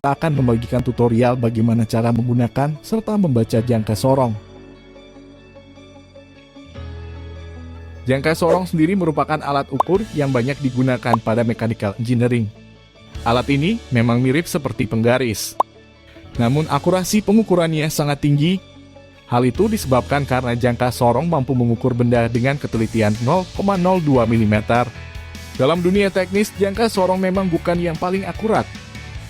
Kita akan membagikan tutorial bagaimana cara menggunakan serta membaca jangka sorong. Jangka sorong sendiri merupakan alat ukur yang banyak digunakan pada mechanical engineering. Alat ini memang mirip seperti penggaris, namun akurasi pengukurannya sangat tinggi. Hal itu disebabkan karena jangka sorong mampu mengukur benda dengan ketelitian 0,02 mm. Dalam dunia teknis, jangka sorong memang bukan yang paling akurat,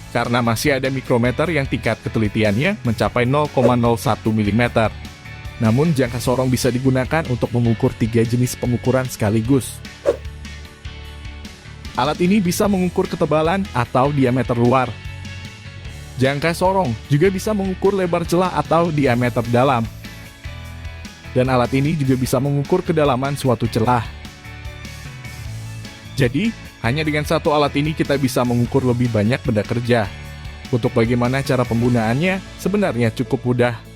karena masih ada mikrometer yang tingkat ketelitiannya mencapai 0,01 mm. Namun jangka sorong bisa digunakan untuk mengukur 3 jenis pengukuran sekaligus. Alat ini bisa mengukur ketebalan atau diameter luar. Jangka sorong juga bisa mengukur lebar celah atau diameter dalam. Dan alat ini juga bisa mengukur kedalaman suatu celah. Jadi, hanya dengan satu alat ini kita bisa mengukur lebih banyak benda kerja. Untuk bagaimana cara penggunaannya, sebenarnya cukup mudah.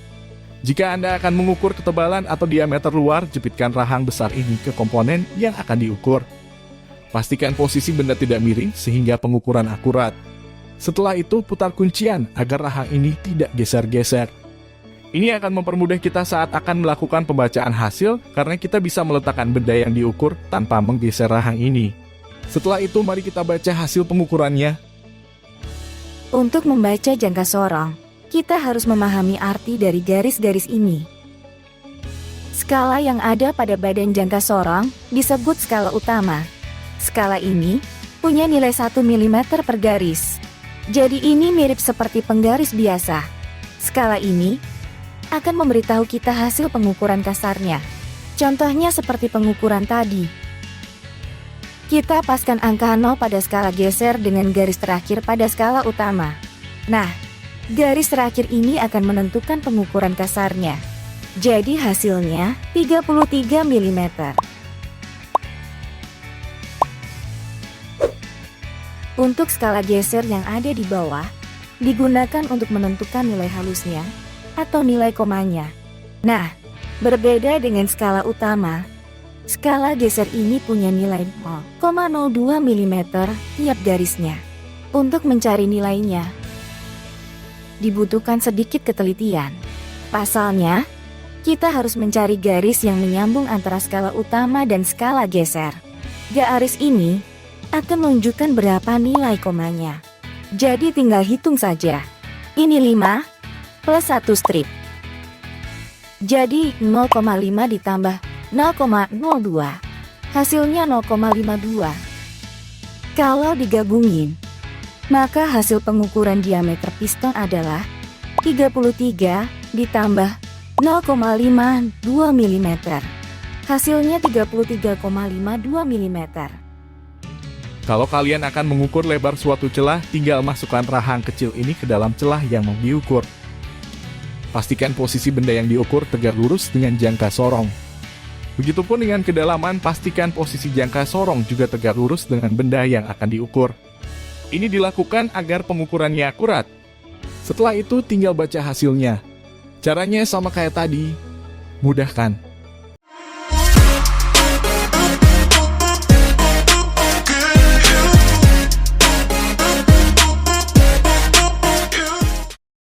Jika Anda akan mengukur ketebalan atau diameter luar, jepitkan rahang besar ini ke komponen yang akan diukur. Pastikan posisi benda tidak miring sehingga pengukuran akurat. Setelah itu, putar kuncian agar rahang ini tidak geser-geser. Ini akan mempermudah kita saat akan melakukan pembacaan hasil karena kita bisa meletakkan benda yang diukur tanpa menggeser rahang ini. Setelah itu, mari kita baca hasil pengukurannya. Untuk membaca jangka sorong, kita harus memahami arti dari garis-garis ini. Skala yang ada pada badan jangka sorong disebut skala utama. Skala ini punya nilai 1 mm per garis. Jadi ini mirip seperti penggaris biasa. Skala ini akan memberitahu kita hasil pengukuran kasarnya. Contohnya seperti pengukuran tadi. Kita paskan angka 0 pada skala geser dengan garis terakhir pada skala utama. Nah, garis terakhir ini akan menentukan pengukuran kasarnya. Jadi hasilnya 33 mm. Untuk skala geser yang ada di bawah, digunakan untuk menentukan nilai halusnya atau nilai komanya. Nah, berbeda dengan skala utama, skala geser ini punya nilai 0,02 mm tiap garisnya. Untuk mencari nilainya, dibutuhkan sedikit ketelitian. Pasalnya, kita harus mencari garis yang menyambung antara skala utama dan skala geser. Garis ini akan menunjukkan berapa nilai komanya. Jadi tinggal hitung saja. Ini 5 plus 1 strip. Jadi 0,5 ditambah 0,02. Hasilnya 0,52. Kalau digabungin, maka hasil pengukuran diameter piston adalah 33 ditambah 0,52 mm. Hasilnya 33,52 mm. Kalau kalian akan mengukur lebar suatu celah, tinggal masukkan rahang kecil ini ke dalam celah yang mau diukur. Pastikan posisi benda yang diukur tegak lurus dengan jangka sorong. Begitupun dengan kedalaman, pastikan posisi jangka sorong juga tegak lurus dengan benda yang akan diukur. Ini dilakukan agar pengukurannya akurat. Setelah itu tinggal baca hasilnya. Caranya sama kayak tadi, mudah kan?